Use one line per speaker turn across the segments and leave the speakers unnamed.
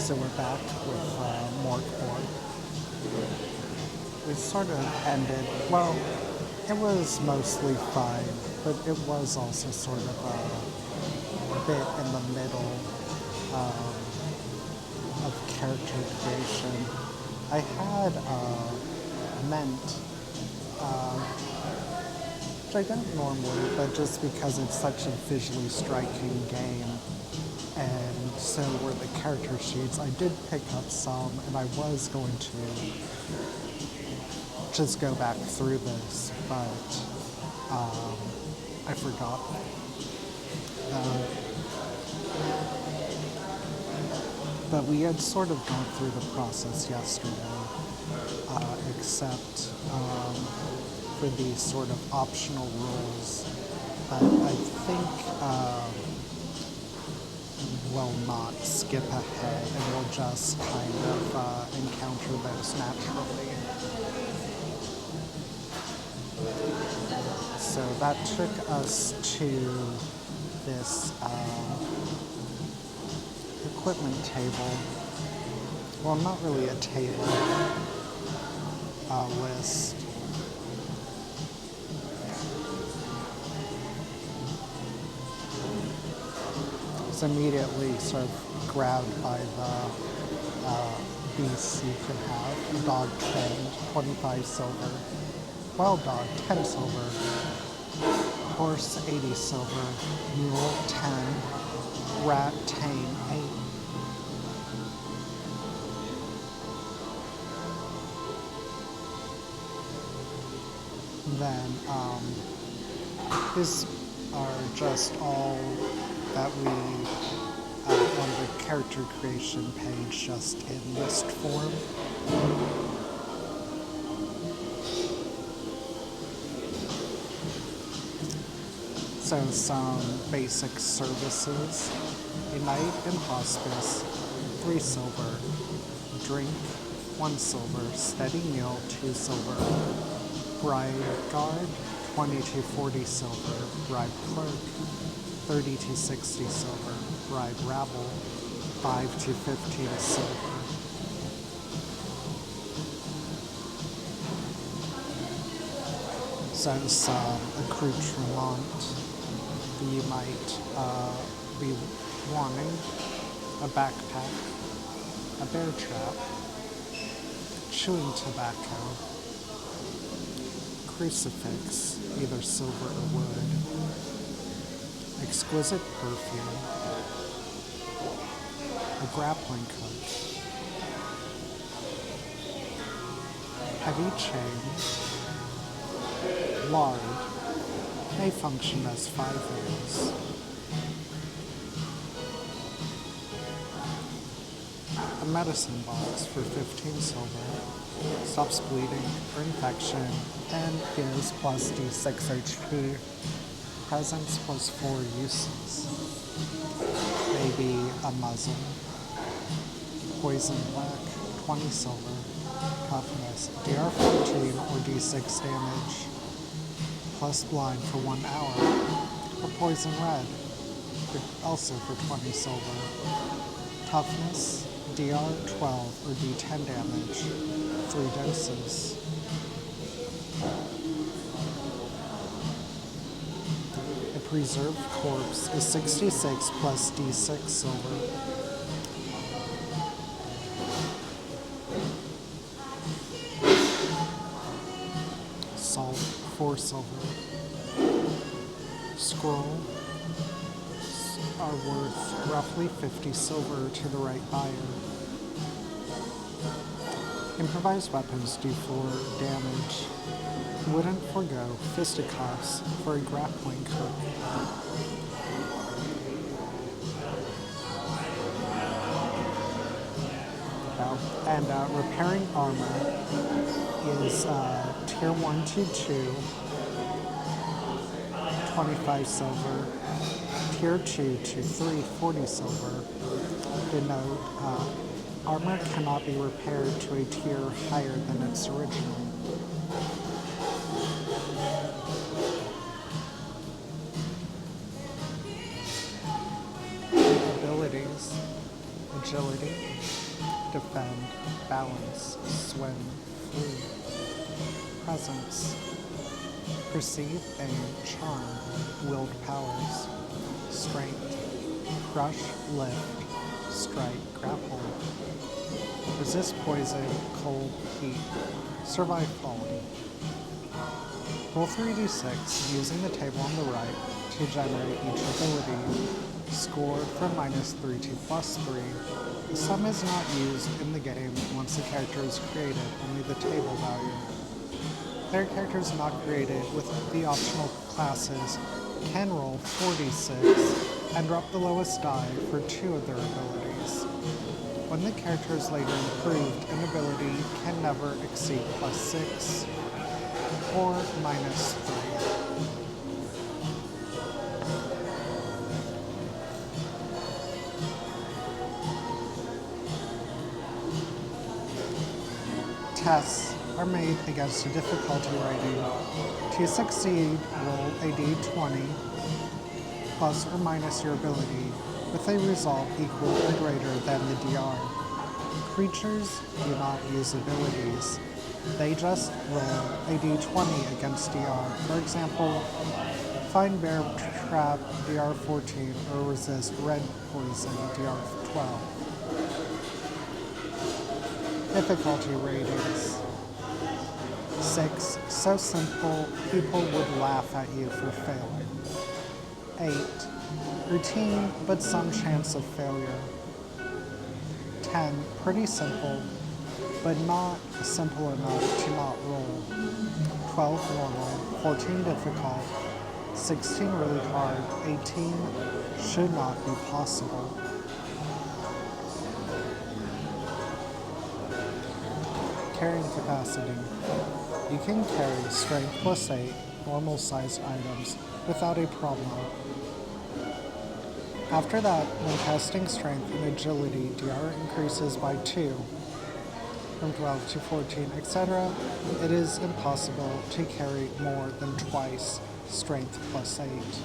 So we're back with MORK BORG. We sort of ended, well, it was mostly fine, but it was also sort of a bit in the middle of character creation. I had meant, which I don't normally, but just because it's such a visually striking game, and so were the character sheets. I did pick up some, and I was going to just go back through this, but I forgot. But we had sort of gone through the process yesterday, except for these sort of optional rules. But I think we'll not skip ahead, and we'll just kind of encounter those naturally. So that took us to this equipment table. Well, not really a table, a list. Was immediately sort of grabbed by the beasts you can have. A dog trained, 25 silver. Wild dog, 10 silver. Horse, 80 silver. Mule, 10. Rat, tame, 8. Then these are just all that we on the character creation page, just in list form. So some basic services: a night in hospice, 3 silver; drink, 1 silver; steady meal, 2 silver; bride guard, 20 to 40 silver; bride clerk, 30 to 60 silver; bride rabble, 5 to 15 silver. So some accoutrement you might be wanting: a backpack, a bear trap, chewing tobacco, crucifix, either silver or wood, exquisite perfume, a grappling hook, heavy chain, lard, may function as 5 ways. A medicine box for 15 silver, stops bleeding or infection, and gives plus D6 HP. Presence plus 4 uses. Maybe a muzzle. Poison black, 20 silver. Toughness, DR14 or D6 damage. Plus blind for 1 hour. Or poison red, also for 20 silver. Toughness, DR12 or D10 damage. 3 doses. A preserved corpse is 66 plus D6 silver. Salt, 4 silver. Scroll are worth roughly 50 silver to the right buyer. Improvised weapons do 4 damage. Wouldn't forego fisticuffs for a grappling hook. And repairing armor is tier 1 to 2, 25 silver. Tier 2 to 3, 40 silver. Denote armor cannot be repaired to a tier higher than its original. Abilities: agility, defend, balance, swim, flee. Presence. Perceive, aim, charm, willed powers. Strength. Crush, lift, strike, grapple. Resist poison, cold, heat. Survive falling. Roll 3d6 using the table on the right to generate each ability. Scored from -3 to +3. The sum is not used in the game once the character is created, only the table value. Player characters not created with the optional classes can roll 4d6 and drop the lowest die for 2 of their abilities. When the character is later improved, an ability can never exceed +6 or -3. Tests are made against a difficulty rating. To succeed, roll a d20 plus or minus your ability with a result equal or greater than the DR. Creatures do not use abilities. They just roll a d20 against DR. For example, find bear trap DR 14 or resist red poison DR 12. Difficulty ratings. 6. So simple, people would laugh at you for failing. 8. Routine, but some chance of failure. 10. Pretty simple, but not simple enough to not roll. 12. Normal. 14. Difficult. 16. Really hard. 18. Should not be possible. Carrying capacity. You can carry strength +8 normal-sized items without a problem. After that, when testing strength and agility, DR increases by 2, from 12 to 14, etc. It is impossible to carry more than twice strength +8.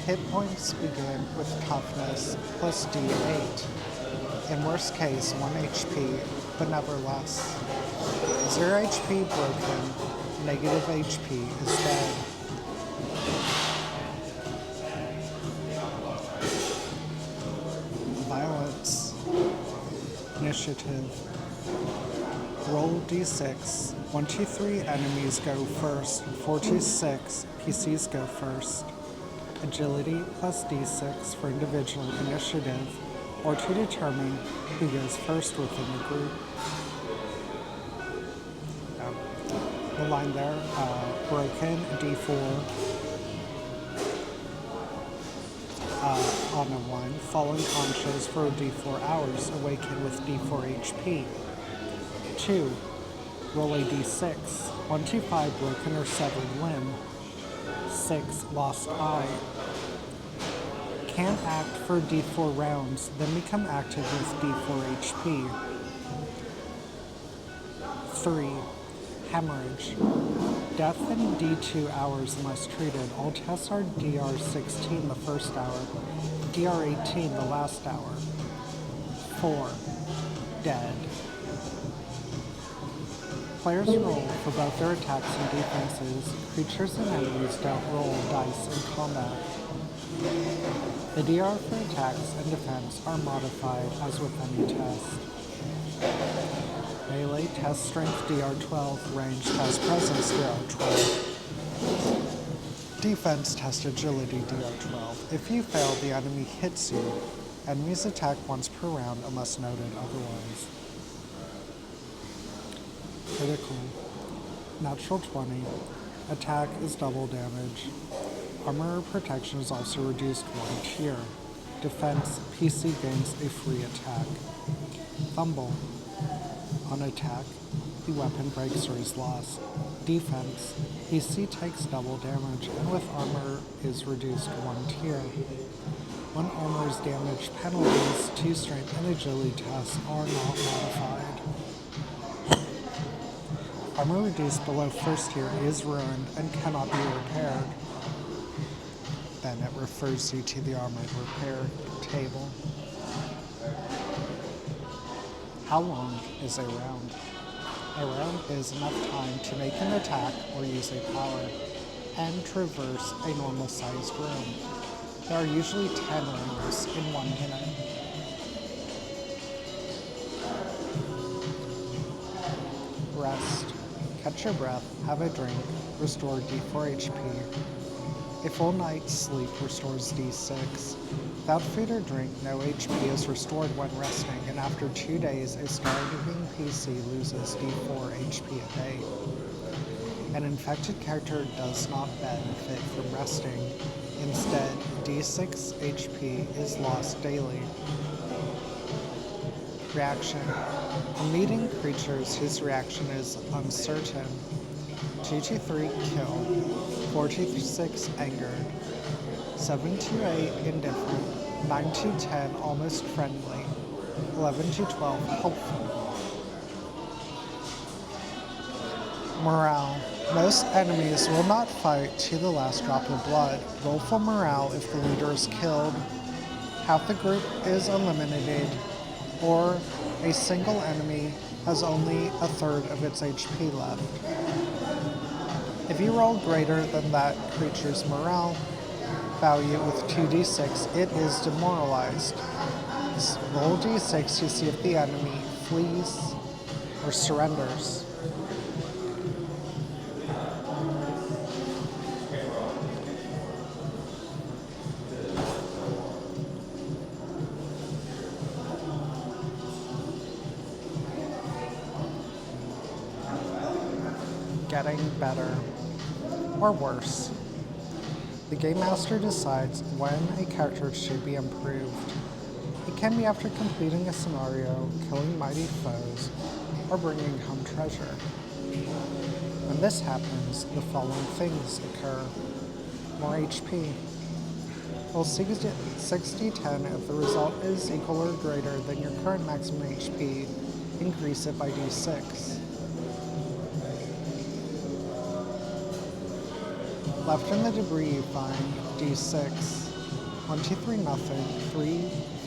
Hit points begin with toughness plus D8. In worst case, 1 HP, but never less. 0 HP broken, negative HP is dead. Violence. Initiative. Roll D6. 1, 2, 3 enemies go first. 4 to 6 PCs go first. Agility plus D6 for individual initiative, or to determine who goes first within the group. The line there, broken, D4 on a 1, fallen conscious for D4 hours, awaken with D4 HP. 2, roll a D6, 1 to 5 broken or severed limb. 6, lost eye. Can't act for D4 rounds, then become active with D4 HP. 3, hemorrhage. Death in D2 hours unless treated. All tests are DR 16 the first hour, DR 18 the last hour. 4, dead. Players roll for both their attacks and defenses. Creatures and enemies don't roll dice in combat. The DR for attacks and defense are modified as with any test. Melee test strength DR 12, range test presence DR 12. Defense test agility DR 12. If you fail, the enemy hits you. Enemies attack once per round unless noted otherwise. Critical. Natural 20. Attack is double damage. Armor or protection is also reduced 1 tier. Defense, PC gains a free attack. Fumble. On attack, the weapon breaks or is lost. Defense, PC takes double damage and with armor is reduced 1 tier. When armor is damaged, penalties to strength and agility tests are not modified. Armor reduced below first tier is ruined and cannot be repaired. Then it refers you to the armored repair table. How long is a round? A round is enough time to make an attack or use a power and traverse a normal-sized room. There are usually 10 rooms in 1 minute. Rest. Catch your breath, have a drink, restore D4 HP. A full night's sleep restores D6. Without food or drink, no HP is restored when resting, and after 2 days, a starving PC loses D4 HP a day. An infected character does not benefit from resting. Instead, D6 HP is lost daily. Reaction. When meeting creatures whose reaction is uncertain. 2-3 kill. 4-6 angered. 7-8 indifferent. 9-10 almost friendly. 11-12 helpful. Morale. Most enemies will not fight to the last drop of blood. Roll for morale if the leader is killed. Half the group is eliminated, or a single enemy has only a third of its HP left. If you roll greater than that creature's morale value with 2d6, it is demoralized. Roll d6 to see if the enemy flees or surrenders. Getting better or worse. The Game Master decides when a character should be improved. It can be after completing a scenario, killing mighty foes, or bringing home treasure. When this happens, the following things occur. More HP. Roll 60-10 if the result is equal or greater than your current maximum HP, increase it by d6. Left in the debris you find d6, 1-3 nothing,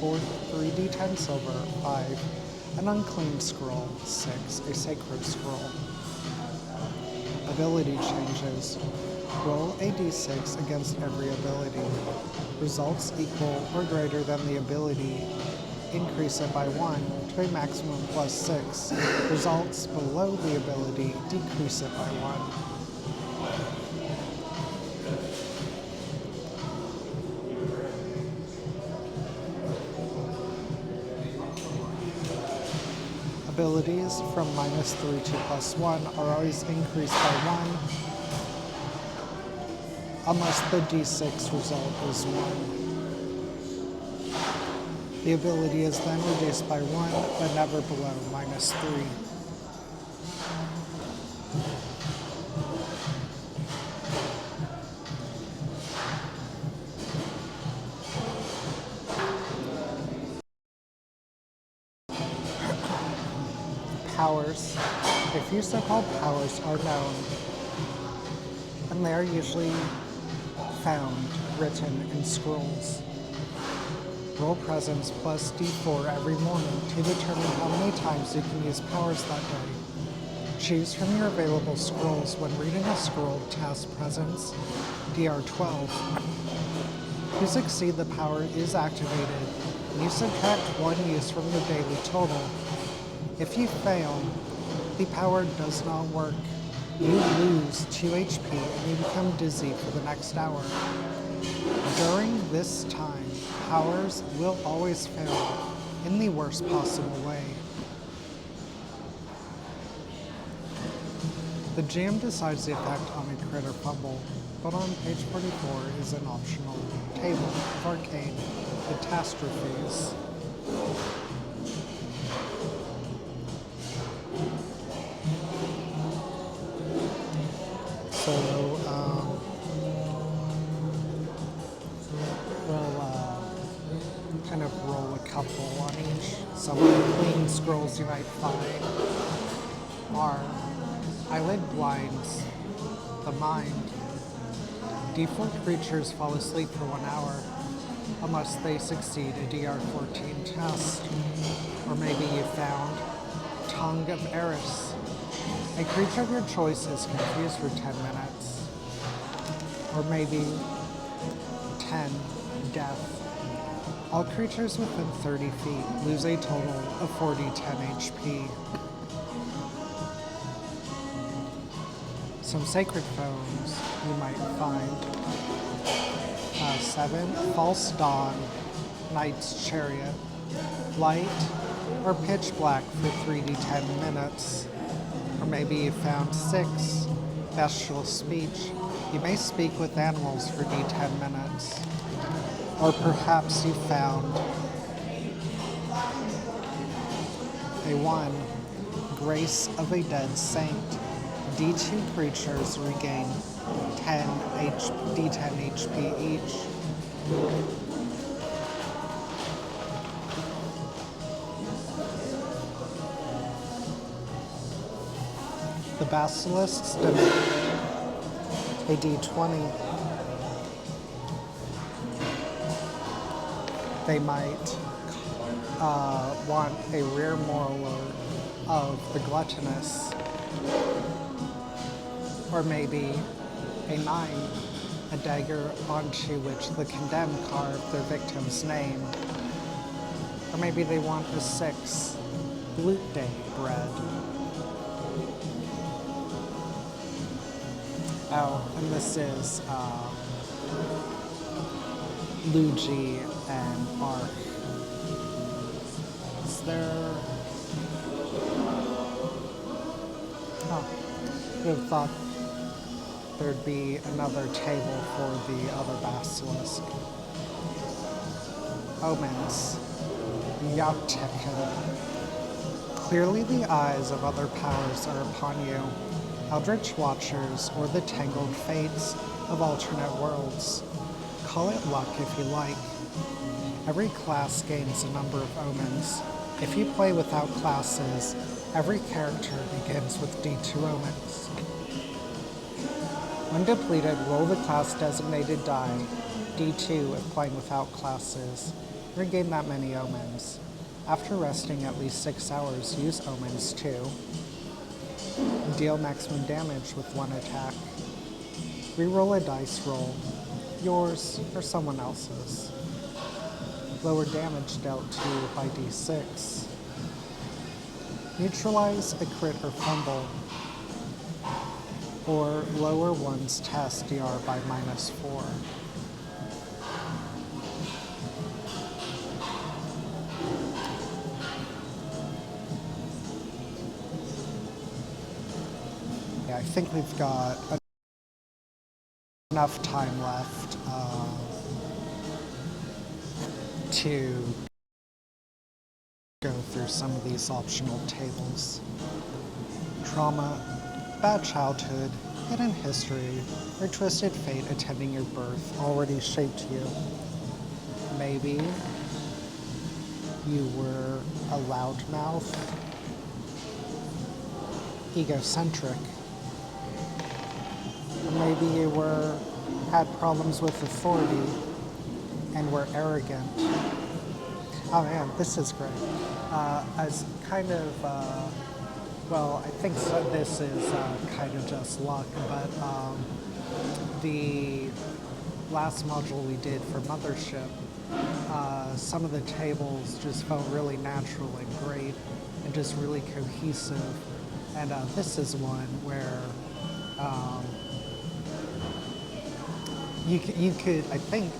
3d10 silver, 5, an unclaimed scroll, 6, a sacred scroll. Ability changes. Roll a d6 against every ability. Results equal or greater than the ability, increase it by 1 to a maximum plus 6. Results below the ability, decrease it by 1. Abilities from -3 to +1 are always increased by 1 unless the d6 result is 1. The ability is then reduced by 1 but never below -3. Powers. A few so-called powers are known, and they are usually found written in scrolls. Roll presence plus d4 every morning to determine how many times you can use powers that day. Choose from your available scrolls when reading a scroll task presence, dr12. If you succeed, the power is activated, and you subtract 1 use from your daily total. If you fail, the power does not work. You lose 2 HP and you become dizzy for the next hour. During this time, powers will always fail in the worst possible way. The GM decides the effect on a crit or fumble, but on page 44 is an optional table of arcane catastrophes. So we'll kind of roll a couple on each. Some of the clean scrolls you might find are Eyelid blinds the mind. Default creatures fall asleep for 1 hour unless they succeed a DR14 test. Or maybe you found Tongue of Eris. A creature of your choice is confused for 10 minutes. Or maybe 10, Death. All creatures within 30 feet lose a total of 4010 HP. Some sacred phones you might find. 7, False Dawn, Knight's Chariot. Light or pitch black for 3d10 minutes. Or maybe you found 6, Bestial Speech. You may speak with animals for d10 minutes. Or perhaps you found a 1, Grace of a Dead Saint. D2 creatures regain d10 HP each. The Basilisks demand a d20. They might want a rare moral of the Gluttonous. Or maybe a 9, a dagger onto which the condemned carve their victim's name. Or maybe they want a 6, Loot Day bread. Oh, and this is Luigi and MORK. Is there... Oh, I would have thought there'd be another table for the other basilisk. Omens. Yauteka. Clearly the eyes of other powers are upon you. Eldritch Watchers or the tangled fates of alternate worlds. Call it luck if you like. Every class gains a number of omens. If you play without classes, every character begins with D2 omens. When depleted, roll the class-designated die, D2 if playing without classes. Regain that many omens. After resting at least 6 hours, use omens too. Deal maximum damage with 1 attack. Reroll a dice roll, yours or someone else's. Lower damage dealt to by d6. Neutralize a crit or fumble, or lower one's test DR by -4. Yeah, I think we've got enough time left to go through some of these optional tables. Trauma, bad childhood, hidden history, or twisted fate attending your birth already shaped you. Maybe you were a loudmouth, egocentric. Or maybe you had problems with authority and were arrogant. Oh man, this is great. As kind of, well, I think this is kind of just luck, but the last module we did for Mothership, some of the tables just felt really natural and great and just really cohesive. And this is one where you could, I think,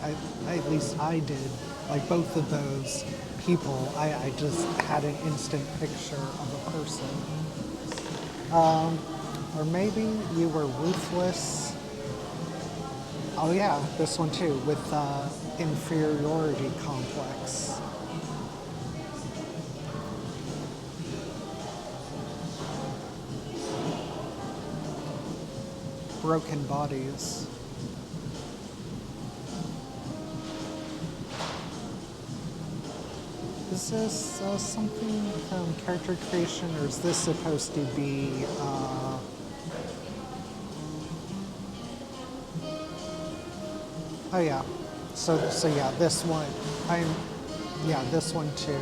at least I did, like both of those people, I just had an instant picture of a person. Or maybe you were ruthless. Oh yeah, this one too, with inferiority complex. Broken bodies. Is this something character creation, or is this supposed to be Oh yeah. So yeah, this one. Yeah, this one too.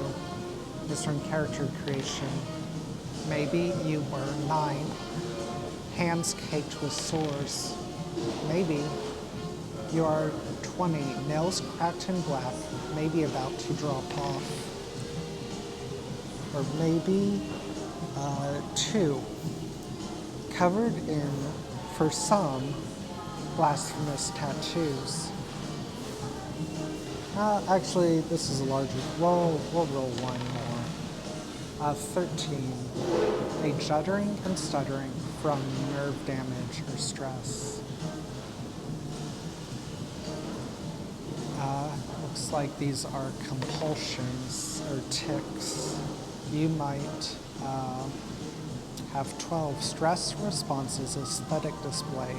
Is from character creation. Maybe you were 9, hands caked with sores. Maybe you are 20, nails cracked and black, maybe about to drop off. Or maybe 2, covered in, for some, blasphemous tattoos. Actually, this is a larger. We'll roll one more. 13, a juddering and stuttering from nerve damage or stress. Looks like these are compulsions or tics. You might have 12 stress responses, aesthetic display.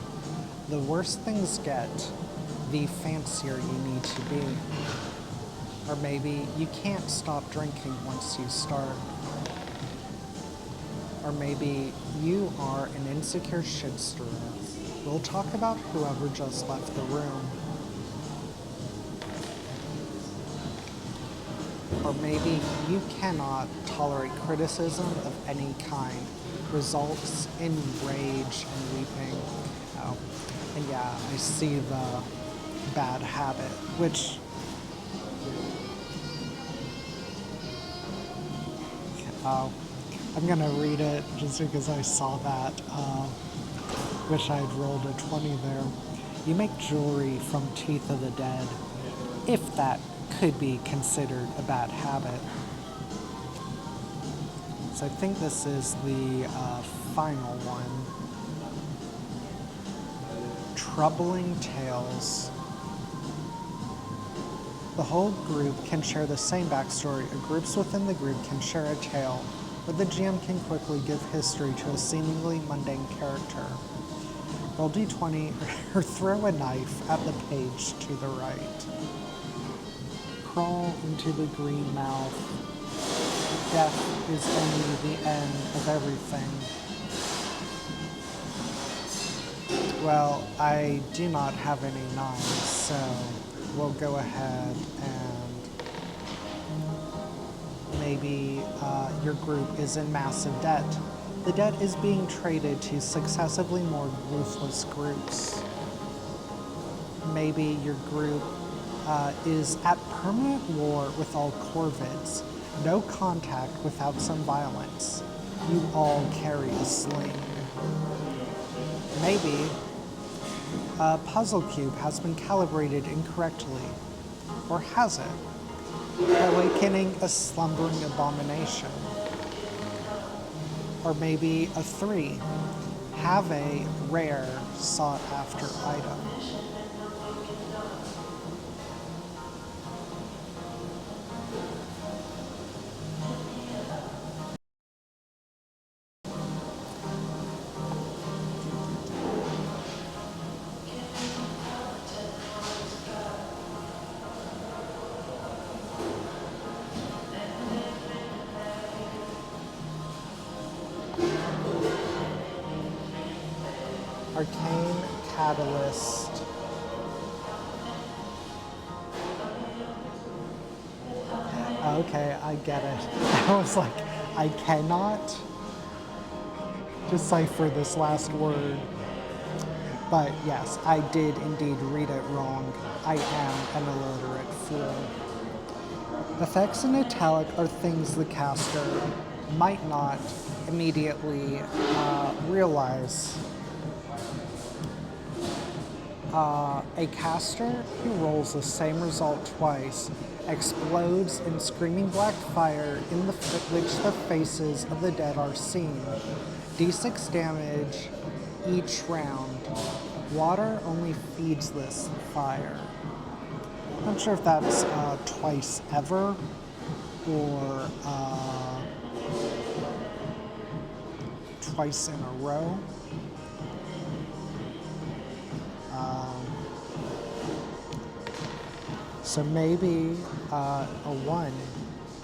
The worse things get, the fancier you need to be. Or maybe you can't stop drinking once you start. Or maybe you are an insecure shit stirrer. We'll talk about whoever just left the room. Or maybe you cannot tolerate criticism of any kind. Results in rage and weeping. Oh, and yeah, I see the bad habit, which I'm gonna read it just because I saw that. Wish I had rolled a 20 there. You make jewelry from teeth of the dead, if that could be considered a bad habit. So I think this is the final one. Troubling tales. The whole group can share the same backstory, or groups within the group can share a tale, but the GM can quickly give history to a seemingly mundane character. Roll d20 or throw a knife at the page to the right. Crawl into the green mouth. Death is only the end of everything. Well, I do not have any knives, so we'll go ahead and maybe your group is in massive debt. The debt is being traded to successively more ruthless groups. Maybe your group is at permanent war with all corvids. No contact without some violence. You all carry a sling. Maybe a puzzle cube has been calibrated incorrectly. Or has it? Awakening a slumbering abomination. Or maybe a 3. Have a rare, sought-after item. Arcane Catalyst. Okay, I get it. I was like, I cannot decipher this last word. But yes, I did indeed read it wrong. I am an illiterate fool. Effects in italic are things the caster might not immediately realize. A caster who rolls the same result twice explodes in screaming black fire in which the faces of the dead are seen. D6 damage each round. Water only feeds this fire. Not sure if that's twice ever or twice in a row. So maybe a 1.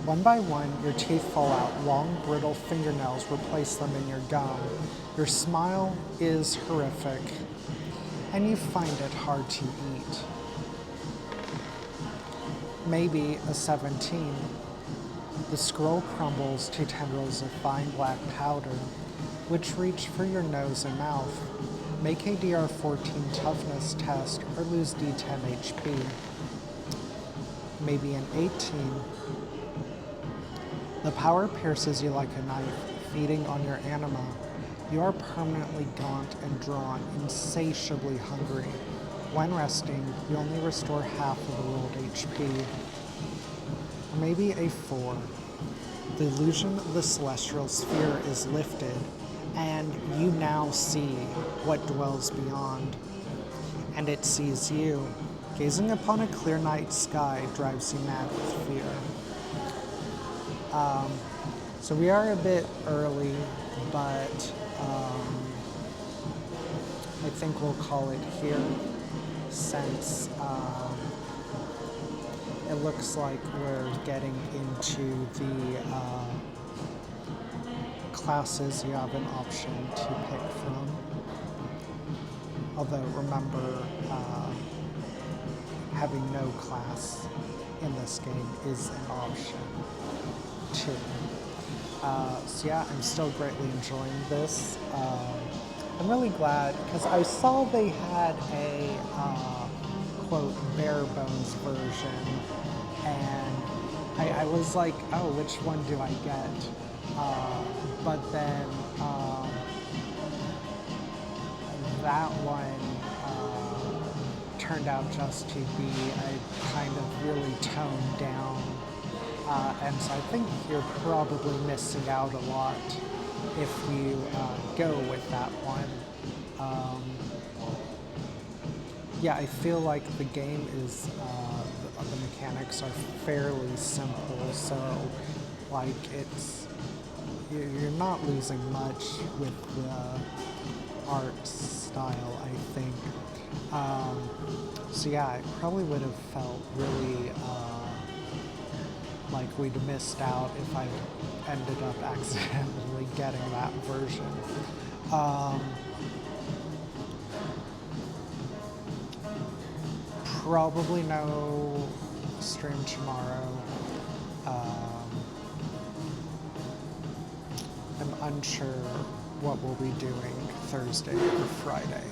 One by one, your teeth fall out. Long, brittle fingernails replace them in your gum. Your smile is horrific, and you find it hard to eat. Maybe a 17. The scroll crumbles to tendrils of fine black powder, which reach for your nose and mouth. Make a DR14 toughness test or lose D10 HP. Maybe an 18. The power pierces you like a knife, feeding on your anima. You are permanently gaunt and drawn, insatiably hungry. When resting, you only restore half of the rolled HP. Or maybe a 4. The illusion of the celestial sphere is lifted, and you now see what dwells beyond. And it sees you. Gazing upon a clear night sky drives you mad with fear. So we are a bit early, but I think we'll call it here, since it looks like we're getting into the classes you have an option to pick from. Although remember, having no class in this game is an option too. So yeah, I'm still greatly enjoying this. I'm really glad because I saw they had a quote bare bones version, and I was like, oh, which one do I get? But then that one turned out just to be a kind of really toned down, and so I think you're probably missing out a lot if you go with that one. Yeah, I feel like the game is, the mechanics are fairly simple, so like you're not losing much with the art style, I think. So yeah, I probably would have felt really like we'd missed out if I ended up accidentally getting that version. Probably no stream tomorrow. I'm unsure what we'll be doing Thursday or Friday.